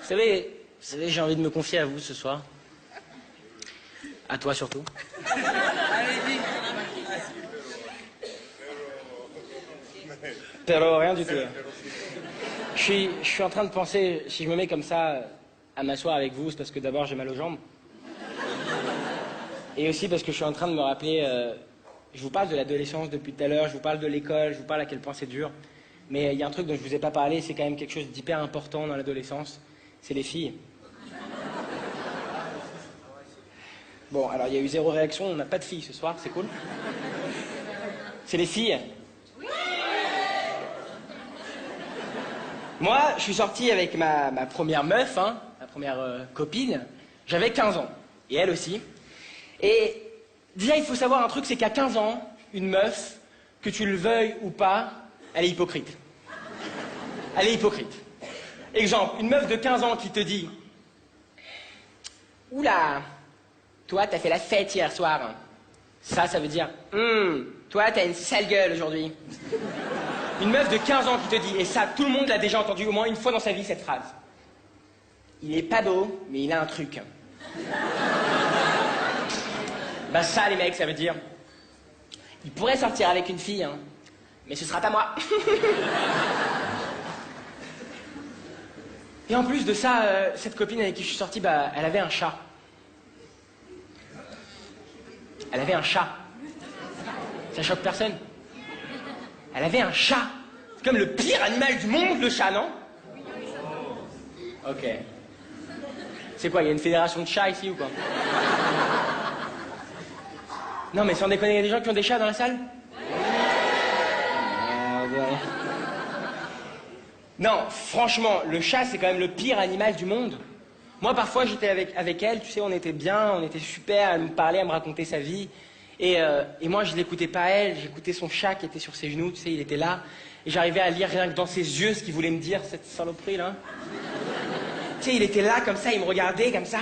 Vous savez, j'ai envie de me confier à vous ce soir. À toi surtout. Pero rien du tout. Je suis en train de penser, si je me mets comme ça à m'asseoir avec vous, c'est parce que d'abord j'ai mal aux jambes. Et aussi parce que je suis en train de me rappeler, je vous parle de l'adolescence depuis tout à l'heure, je vous parle de l'école, je vous parle à quel point c'est dur. Mais il y a un truc dont je vous ai pas parlé, c'est quand même quelque chose d'hyper important dans l'adolescence, c'est les filles. Bon, alors il y a eu 0 réaction, on n'a pas de filles ce soir, c'est cool. C'est les filles. Moi, je suis sorti avec ma première meuf, hein, ma première copine, j'avais 15 ans, et elle aussi. Et déjà, il faut savoir un truc, c'est qu'à 15 ans, une meuf, que tu le veuilles ou pas, elle est hypocrite. Elle est hypocrite. Exemple, une meuf de 15 ans qui te dit « Oula, toi, t'as fait la fête hier soir. » Ça veut dire « Toi, t'as une sale gueule aujourd'hui. » Une meuf de 15 ans qui te dit, et ça, tout le monde l'a déjà entendu au moins une fois dans sa vie, cette phrase. « Il est pas beau, mais il a un truc. » Ben ça, les mecs, ça veut dire il pourrait sortir avec une fille, hein, mais ce sera pas moi. Et en plus de ça, cette copine avec qui je suis sorti, bah, elle avait un chat. Elle avait un chat. Ça choque personne. Elle avait un chat. C'est comme le pire animal du monde, le chat, non? Ok. C'est quoi, il y a une fédération de chats ici ou quoi? Non, mais sans déconner, il y a des gens qui ont des chats dans la salle? Non, franchement, le chat, c'est quand même le pire animal du monde. Moi, parfois, j'étais avec elle, tu sais, on était bien, on était super, elle me parlait, elle me racontait sa vie. Et moi, je l'écoutais pas elle, j'écoutais son chat qui était sur ses genoux, tu sais, il était là. Et j'arrivais à lire rien que dans ses yeux ce qu'il voulait me dire, cette saloperie, là. Tu sais, il était là, comme ça, il me regardait, comme ça.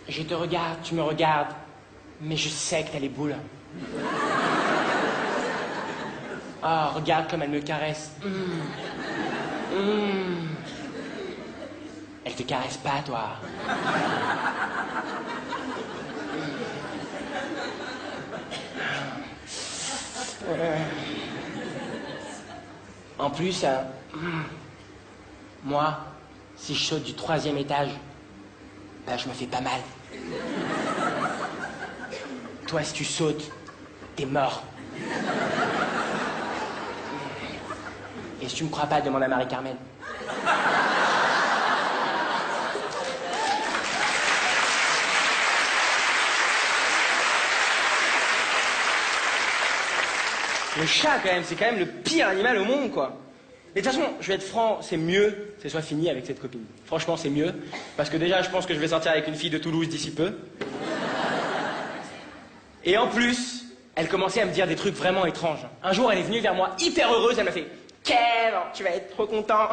Je te regarde, tu me regardes, mais je sais que t'as les boules. Ah, regarde comme elle me caresse. Elle te caresse pas, toi. En plus, moi, si je saute du 3e étage, ben, je me fais pas mal. Toi, si tu sautes, t'es mort. Et si tu me crois pas, demande à Marie-Carmen. Le chat, quand même, c'est quand même le pire animal au monde, quoi. Mais de toute façon, je vais être franc, c'est mieux que ce soit fini avec cette copine. Franchement, c'est mieux. Parce que déjà, je pense que je vais sortir avec une fille de Toulouse d'ici peu. Et en plus, elle commençait à me dire des trucs vraiment étranges. Un jour, elle est venue vers moi hyper heureuse, elle m'a fait « Kev, tu vas être trop content.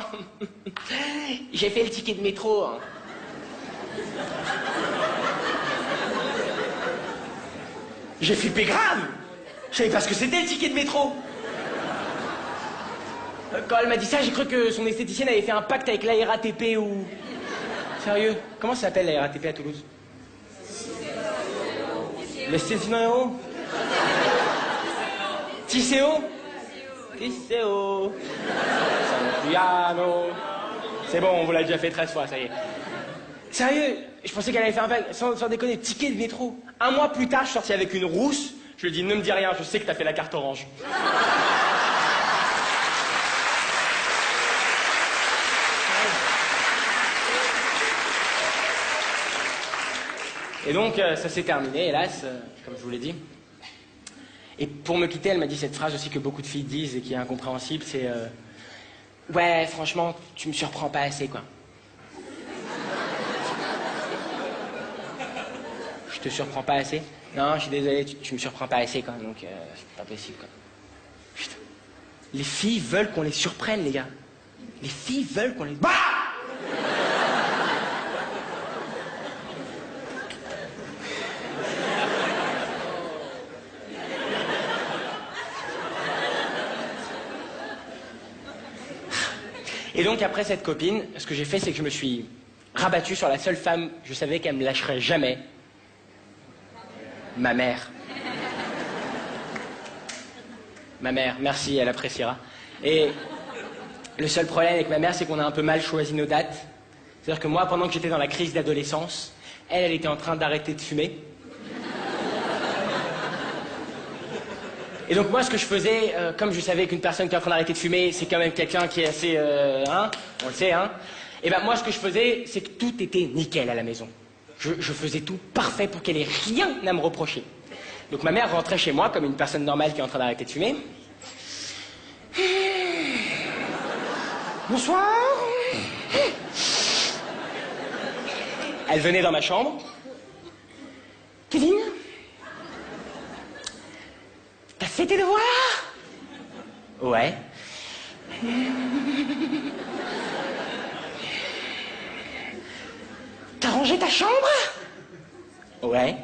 J'ai fait le ticket de métro. Hein. » J'ai flippé grave. Je savais pas ce que c'était le ticket de métro. Quand elle m'a dit ça, j'ai cru que son esthéticienne avait fait un pacte avec la RATP ou... Sérieux? Comment ça s'appelle la RATP à Toulouse? L'esthétino? Tisséo? Tisséo. Piano. C'est bon, on vous l'a déjà fait 13 fois, ça y est. Sérieux? Je pensais qu'elle avait fait un pacte, sans déconner, ticket de métro. Un mois plus tard, je suis sorti avec une rousse. Je lui ai dit, ne me dis rien, je sais que t'as fait la carte orange. Et donc, ça s'est terminé, hélas, comme je vous l'ai dit. Et pour me quitter, elle m'a dit cette phrase aussi que beaucoup de filles disent et qui est incompréhensible, c'est ouais, franchement, tu me surprends pas assez, quoi. Je te surprends pas assez? Non, je suis désolé, tu me surprends pas assez, quoi, donc c'est pas possible, quoi. Putain. Les filles veulent qu'on les surprenne, les gars. Les filles veulent qu'on les... Bah! Et donc après cette copine, ce que j'ai fait, c'est que je me suis rabattu sur la seule femme, je savais qu'elle me lâcherait jamais. Ma mère. Ma mère, merci, elle appréciera. Et le seul problème avec ma mère, c'est qu'on a un peu mal choisi nos dates. C'est-à-dire que moi, pendant que j'étais dans la crise d'adolescence, elle était en train d'arrêter de fumer. Et donc moi, ce que je faisais, comme je savais qu'une personne qui est en train d'arrêter de fumer, c'est quand même quelqu'un qui est assez... on le sait, hein. Et ben moi, ce que je faisais, c'est que tout était nickel à la maison. Je faisais tout parfait pour qu'elle ait rien à me reprocher. Donc ma mère rentrait chez moi comme une personne normale qui est en train d'arrêter de fumer. Bonsoir. Elle venait dans ma chambre. Kevin, t'as fait tes devoirs? Ouais. T'as rangé ta chambre? Ouais.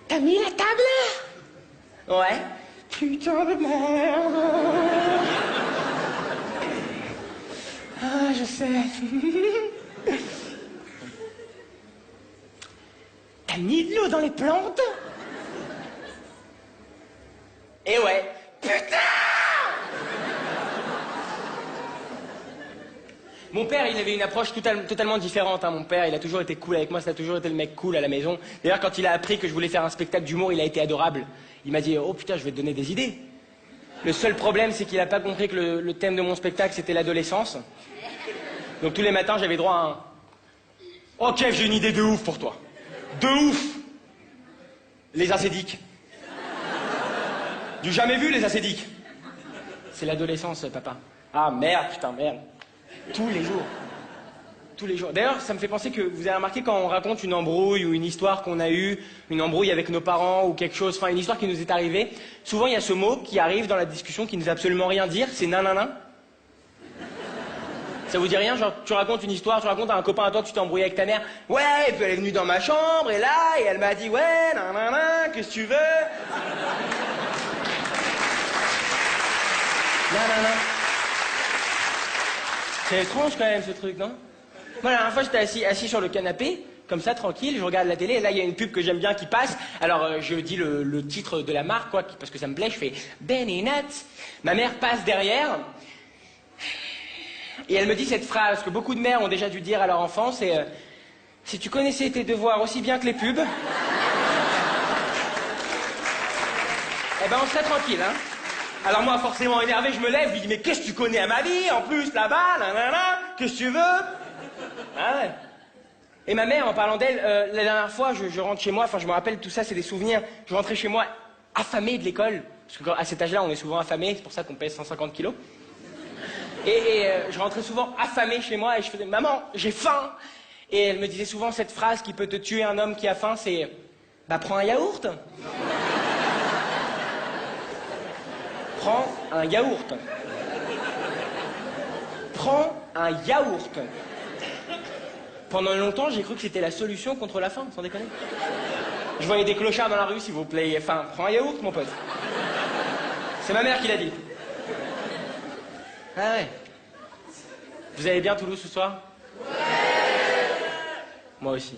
T'as mis la table? Ouais. Putain de merde. Ah, je sais. T'as mis de l'eau dans les plantes? Et ouais. Putain! Mon père, il avait une approche totalement différente. Hein. Mon père, il a toujours été cool avec moi, ça a toujours été le mec cool à la maison. D'ailleurs, quand il a appris que je voulais faire un spectacle d'humour, il a été adorable. Il m'a dit, oh putain, je vais te donner des idées. Le seul problème, c'est qu'il n'a pas compris que le thème de mon spectacle, c'était l'adolescence. Donc tous les matins, j'avais droit à un... Oh Kev, j'ai une idée de ouf pour toi. De ouf. Les acédiques. Du jamais vu, les acédiques. C'est l'adolescence, papa. Ah merde, putain, merde. Tous les jours. Tous les jours. D'ailleurs, ça me fait penser que vous avez remarqué quand on raconte une embrouille ou une histoire qu'on a eue, une embrouille avec nos parents ou quelque chose, enfin une histoire qui nous est arrivée, souvent il y a ce mot qui arrive dans la discussion qui ne veut absolument rien dire, c'est nanana. Ça vous dit rien? Genre, tu racontes une histoire, tu racontes à un copain à toi que tu t'es embrouillé avec ta mère. Ouais, et puis elle est venue dans ma chambre, et là, et elle m'a dit, ouais, nanana, qu'est-ce que tu veux? Nanana. C'est étrange quand même ce truc, non? Moi, la dernière fois, j'étais assis sur le canapé, comme ça, tranquille, je regarde la télé, et là, il y a une pub que j'aime bien qui passe. Alors, je dis le titre de la marque, quoi, parce que ça me plaît, je fais Ben et Nat. Ma mère passe derrière, et elle me dit cette phrase que beaucoup de mères ont déjà dû dire à leur enfant, c'est si tu connaissais tes devoirs aussi bien que les pubs, eh ben, on serait tranquille, hein. Alors moi, forcément énervé, je me lève, je lui dis, mais qu'est-ce que tu connais à ma vie, en plus, là-bas, nanana, qu'est-ce que tu veux? Ah ouais. Et ma mère, en parlant d'elle, la dernière fois, je rentre chez moi, enfin, je me rappelle, tout ça, c'est des souvenirs, je rentrais chez moi affamé de l'école, parce qu'à cet âge-là, on est souvent affamé, c'est pour ça qu'on pèse 150 kilos. Et je rentrais souvent affamé chez moi, et je faisais, maman, j'ai faim. Et elle me disait souvent cette phrase qui peut te tuer un homme qui a faim, c'est, bah, prends un yaourt. Prends un yaourt. Prends un yaourt. Pendant longtemps, j'ai cru que c'était la solution contre la faim, sans déconner. Je voyais des clochards dans la rue, s'il vous plaît. Enfin, prends un yaourt, mon pote. C'est ma mère qui l'a dit. Ah ouais. Vous allez bien, Toulouse, ce soir? Ouais. Moi aussi.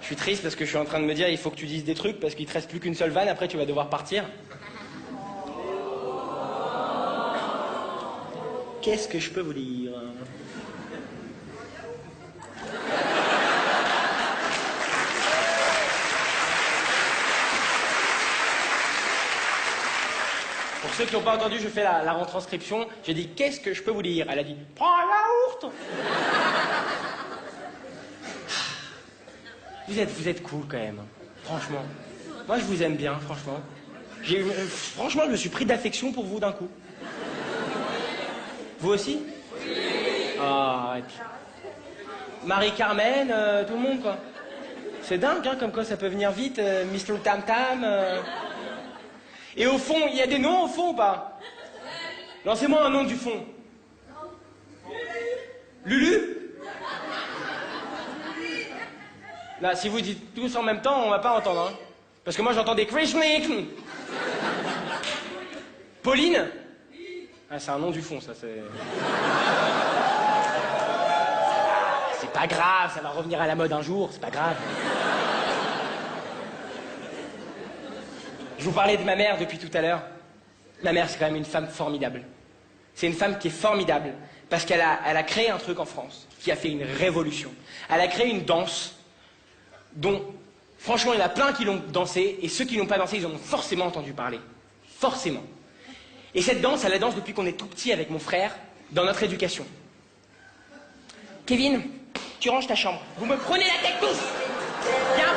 Je suis triste parce que je suis en train de me dire, il faut que tu dises des trucs parce qu'il te reste plus qu'une seule vanne, après tu vas devoir partir. Qu'est-ce que je peux vous dire? Pour ceux qui n'ont pas entendu, je fais la retranscription. J'ai dit, qu'est-ce que je peux vous dire? Elle a dit, prends un yaourt. Vous êtes cool quand même, franchement. Moi, je vous aime bien, franchement. Franchement, je me suis pris d'affection pour vous d'un coup. Vous aussi? Oui. Ah, arrête. Marie-Carmen, tout le monde, quoi. C'est dingue, hein, comme quoi ça peut venir vite, Mr. Tam Tam. Et au fond, il y a des noms au fond ou pas? Lancez-moi un nom du fond. Lulu? Là, si vous dites tous en même temps, on va pas entendre, hein. Parce que moi, j'entends des Krishnik. Pauline? Ah, c'est un nom du fond, ça, c'est... C'est pas grave, ça va revenir à la mode un jour, c'est pas grave. Je vous parlais de ma mère depuis tout à l'heure. Ma mère, c'est quand même une femme formidable. C'est une femme qui est formidable parce qu'elle a créé un truc en France qui a fait une révolution. Elle a créé une danse dont, franchement, il y en a plein qui l'ont dansé et ceux qui l'ont pas dansé, ils en ont forcément entendu parler. Forcément. Et cette danse, elle la danse depuis qu'on est tout petit avec mon frère dans notre éducation. Kevin, tu ranges ta chambre. Vous me prenez la tête tous. Il y a